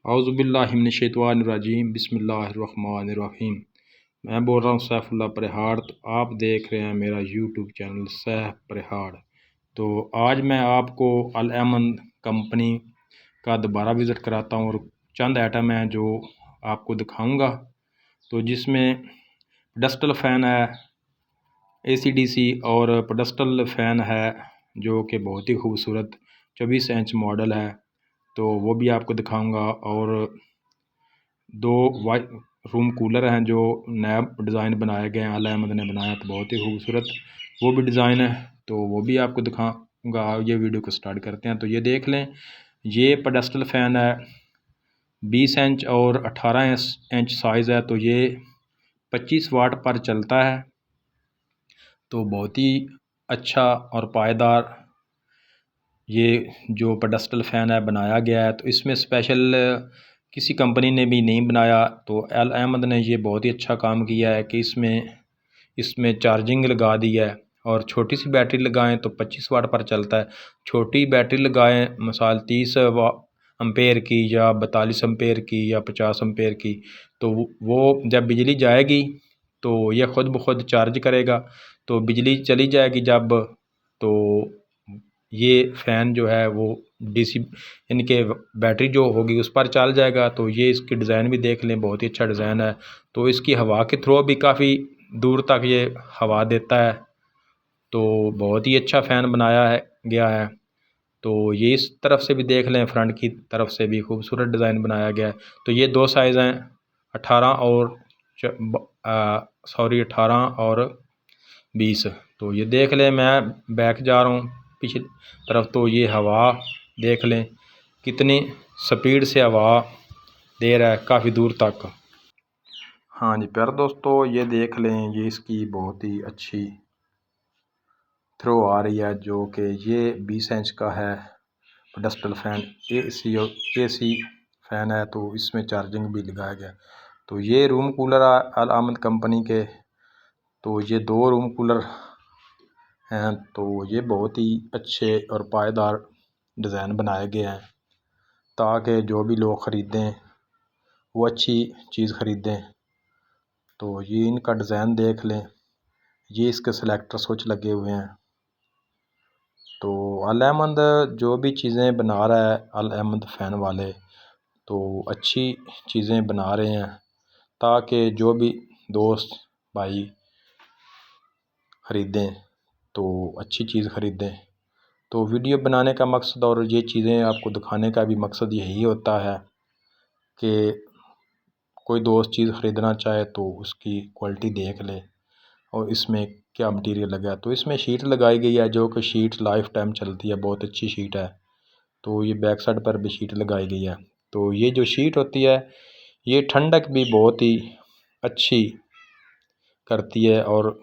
औज़ुबिल्लाहिमिनश्शैतानिर्रजीम बिस्मिल्लाहिर्रहमानिर्रहीम। मैं बोल रहा हूँ सैफुल्लाह परिहाड़। तो आप देख रहे हैं मेरा यूट्यूब चैनल सैफ परिहाड़। तो आज मैं आपको अल अमन कंपनी का दोबारा विज़िट कराता हूँ और चंद आइटम हैं जो आपको दिखाऊंगा। तो जिसमें पेडस्टल फ़ैन है ACDC और पेडस्टल फ़ैन है जो कि बहुत ही खूबसूरत 24 इंच मॉडल है, तो वो भी आपको दिखाऊंगा। और दो वाइट रूम कूलर हैं जो नया डिज़ाइन बनाए गए हैं, अल अहमद ने बनाया, तो बहुत ही खूबसूरत वो भी डिज़ाइन है, तो वो भी आपको दिखाऊंगा। ये वीडियो को स्टार्ट करते हैं। तो ये देख लें, ये पेडस्टल फ़ैन है 20 इंच और 18 इंच साइज़ है। तो ये 25 वाट पर चलता है। तो बहुत ही अच्छा और पायदार ये जो पेडस्टल फ़ैन है बनाया गया है। तो इसमें स्पेशल किसी कंपनी ने भी नहीं बनाया। तो अल अहमद ने ये बहुत ही अच्छा काम किया है कि इसमें चार्जिंग लगा दी है। और छोटी सी बैटरी लगाएं तो 25 वाट पर चलता है। छोटी बैटरी लगाएं मिसाल 30 एम्पेयर की या 42 एम्पेयर की या 50 एम्पेयर की, तो वो जब बिजली जाएगी तो यह ख़ुद ब खुद चार्ज करेगा। तो बिजली चली जाएगी जब, तो ये फ़ैन जो है वो DC यानी कि बैटरी जो होगी उस पर चल जाएगा। तो ये इसकी डिज़ाइन भी देख लें, बहुत ही अच्छा डिज़ाइन है। तो इसकी हवा के थ्रो भी काफ़ी दूर तक ये हवा देता है। तो बहुत ही अच्छा फ़ैन बनाया है गया है। तो ये इस तरफ से भी देख लें, फ्रंट की तरफ से भी खूबसूरत डिज़ाइन बनाया गया है। तो ये दो साइज़ हैं 18 और 20। तो ये देख लें, मैं बैक जा रहा हूँ पीछे तरफ। तो ये हवा देख लें कितनी स्पीड से हवा दे रहा है काफ़ी दूर तक। हाँ जी प्यारे दोस्तों, ये देख लें, ये इसकी बहुत ही अच्छी थ्रो आ रही है जो कि ये 20 इंच का है पेडस्टल फ़ैन AC फ़ैन है। तो इसमें चार्जिंग भी लगाया गया। तो ये रूम कूलर अल अहमद कंपनी के, तो ये दो रूम कूलर हैं। तो ये बहुत ही अच्छे और पायदार डिज़ाइन बनाए गए हैं ताकि जो भी लोग ख़रीदें वो अच्छी चीज़ ख़रीदें। तो ये इनका डिज़ाइन देख लें, ये इसके सेलेक्टर स्विच लगे हुए हैं। तो अल अहमद जो भी चीज़ें बना रहा है, अल अहमद फ़ैन वाले तो अच्छी चीज़ें बना रहे हैं ताकि जो भी दोस्त भाई ख़रीदें तो अच्छी चीज़ ख़रीदें। तो वीडियो बनाने का मकसद और ये चीज़ें आपको दिखाने का भी मकसद यही होता है कि कोई दोस्त चीज़ ख़रीदना चाहे तो उसकी क्वालिटी देख ले और इसमें क्या मटीरियल लगा है। तो इसमें शीट लगाई गई है जो कि शीट लाइफ टाइम चलती है, बहुत अच्छी शीट है। तो ये बैक साइड पर भी शीट लगाई गई है। तो ये जो शीट होती है ये ठंडक भी बहुत ही अच्छी करती है और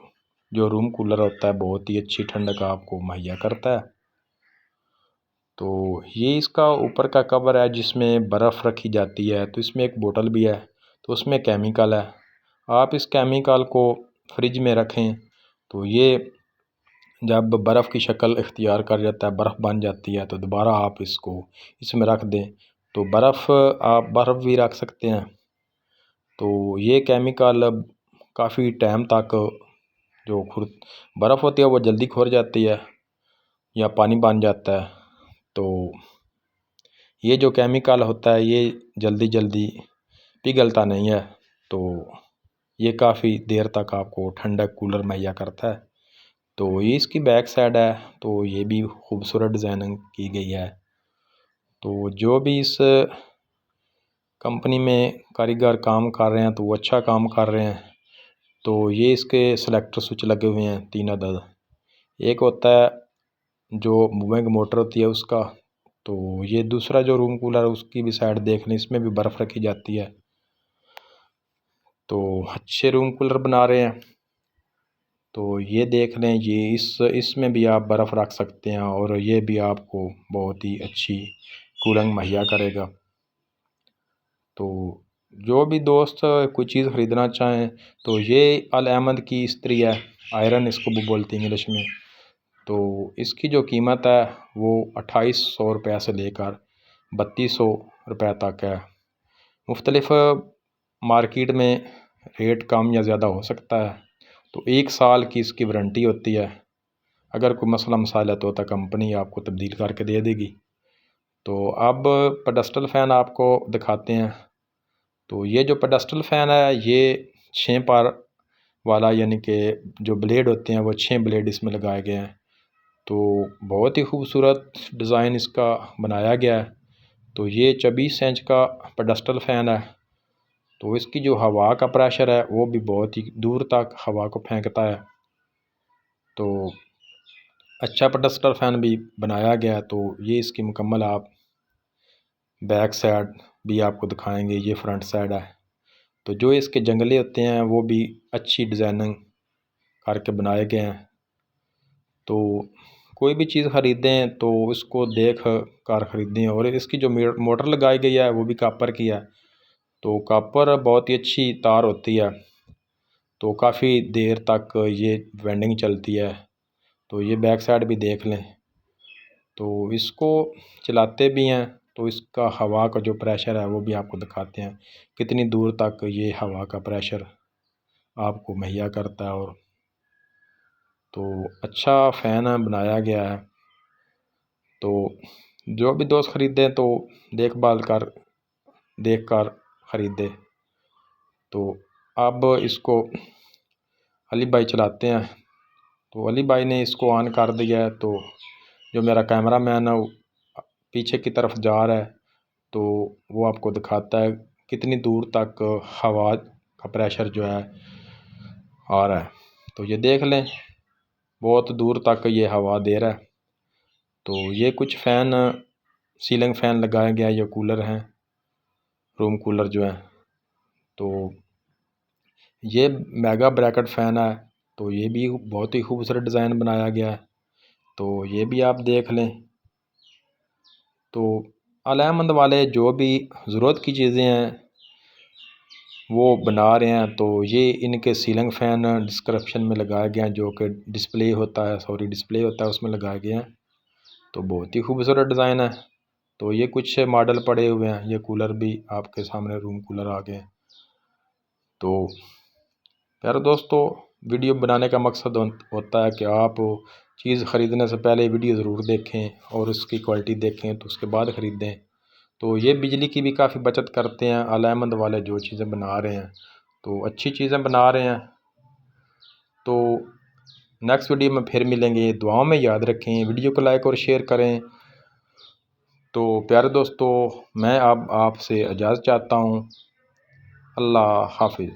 जो रूम कूलर होता है बहुत ही अच्छी ठंडक आपको मुहैया करता है। तो ये इसका ऊपर का कवर है जिसमें बर्फ़ रखी जाती है। तो इसमें एक बोतल भी है, तो उसमें केमिकल है। आप इस केमिकल को फ्रिज में रखें तो ये जब बर्फ़ की शक्ल इख्तियार कर जाता है, बर्फ़ बन जाती है, तो दोबारा आप इसको इसमें रख दें तो आप बर्फ़ भी रख सकते हैं। तो ये केमिकल काफ़ी टाइम तक जो बर्फ़ होती है वो जल्दी खुर जाती है या पानी बन जाता है। तो ये जो केमिकल होता है ये जल्दी पिघलता नहीं है। तो ये काफ़ी देर तक आपको ठंडक कूलर मुहैया करता है। तो ये इसकी बैक साइड है, तो ये भी खूबसूरत डिज़ाइनिंग की गई है। तो जो भी इस कंपनी में कारीगर काम कर रहे हैं तो वो अच्छा काम कर रहे हैं। तो ये इसके सेलेक्टर स्विच लगे हुए हैं 3 अदद। एक होता है जो मूविंग मोटर होती है उसका। तो ये दूसरा जो रूम कूलर है उसकी भी साइड देख लें, इसमें भी बर्फ़ रखी जाती है। तो अच्छे रूम कूलर बना रहे हैं। तो ये देख लें, ये इसमें भी आप बर्फ़ रख सकते हैं और ये भी आपको बहुत ही अच्छी कूलिंग मुहैया करेगा। तो जो भी दोस्त कोई चीज़ ख़रीदना चाहें तो ये अल अहमद की इस्त्री है, आयरन इसको भी बोलते हैं इंग्लिश में। तो इसकी जो कीमत है वो 2800 रुपये से लेकर 3200 रुपये तक है। मुख्तलिफ़ मार्केट में रेट कम या ज़्यादा हो सकता है। तो 1 साल की इसकी वारंटी होती है। अगर कोई मसला मसाइल है तो कंपनी आपको तब्दील करके दे देगी। तो अब पेडस्टल फ़ैन आपको दिखाते हैं। तो ये जो पेडस्टल फ़ैन है ये 6 पार वाला, यानी कि जो ब्लेड होते हैं वो 6 ब्लेड इसमें लगाए गए हैं। तो बहुत ही खूबसूरत डिज़ाइन इसका बनाया गया है। तो ये 24 इंच का पेडस्टल फ़ैन है। तो इसकी जो हवा का प्रेशर है वो भी बहुत ही दूर तक हवा को फेंकता है। तो अच्छा पेडस्टल फ़ैन भी बनाया गया है। तो ये इसकी मुकम्मल आप बैक साइड भी आपको दिखाएंगे, ये फ्रंट साइड है। तो जो इसके जंगले होते हैं वो भी अच्छी डिज़ाइनिंग करके बनाए गए हैं। तो कोई भी चीज़ ख़रीदें तो इसको देख कर ख़रीदें। और इसकी जो मोटर लगाई गई है वो भी कॉपर की है। तो कॉपर बहुत ही अच्छी तार होती है। तो काफ़ी देर तक ये वेंडिंग चलती है। तो ये बैक साइड भी देख लें। तो इसको चलाते भी हैं तो इसका हवा का जो प्रेशर है वो भी आपको दिखाते हैं, कितनी दूर तक ये हवा का प्रेशर आपको मुहैया करता है। और तो अच्छा फ़ैन बनाया गया है। तो जो भी दोस्त ख़रीदें तो देखभाल कर देख कर ख़रीदे। तो अब इसको अली भाई चलाते हैं। तो अली भाई ने इसको ऑन कर दिया है। तो जो मेरा कैमरा मैन है वो पीछे की तरफ जा रहा है। तो वो आपको दिखाता है कितनी दूर तक हवा का प्रेशर जो है आ रहा है। तो ये देख लें बहुत दूर तक ये हवा दे रहा है। तो ये कुछ फ़ैन सीलिंग फ़ैन लगाया गया, ये कूलर हैं, रूम कूलर जो है। तो ये मेगा ब्रैकेट फ़ैन है। तो ये भी बहुत ही खूबसूरत डिज़ाइन बनाया गया है। तो ये भी आप देख लें। तो अल-अहमद वाले जो भी ज़रूरत की चीज़ें हैं वो बना रहे हैं। तो ये इनके सीलिंग फ़ैन डिस्क्रिप्शन में लगाया गया है, जो कि डिस्प्ले होता है उसमें लगाए गए हैं। तो बहुत ही खूबसूरत डिज़ाइन है। तो ये कुछ मॉडल पड़े हुए हैं। ये कूलर भी आपके सामने रूम कूलर आ गए। तो प्यारे दोस्तों, वीडियो बनाने का मकसद होता है कि आप चीज़ ख़रीदने से पहले वीडियो ज़रूर देखें और उसकी क्वालिटी देखें तो उसके बाद ख़रीदें। तो ये बिजली की भी काफ़ी बचत करते हैं अल-अहमद वाले जो चीज़ें बना रहे हैं। तो अच्छी चीज़ें बना रहे हैं। तो नेक्स्ट वीडियो में फिर मिलेंगे। दुआओं में याद रखें, वीडियो को लाइक और शेयर करें। तो प्यारे दोस्तों, मैं अब आपसे इजाज़त चाहता हूँ। अल्लाह हाफिज़।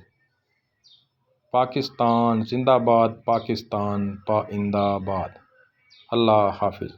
पाकिस्तान जिंदाबाद, पाकिस्तान पाइंदाबाद। अल्लाह हाफिज़।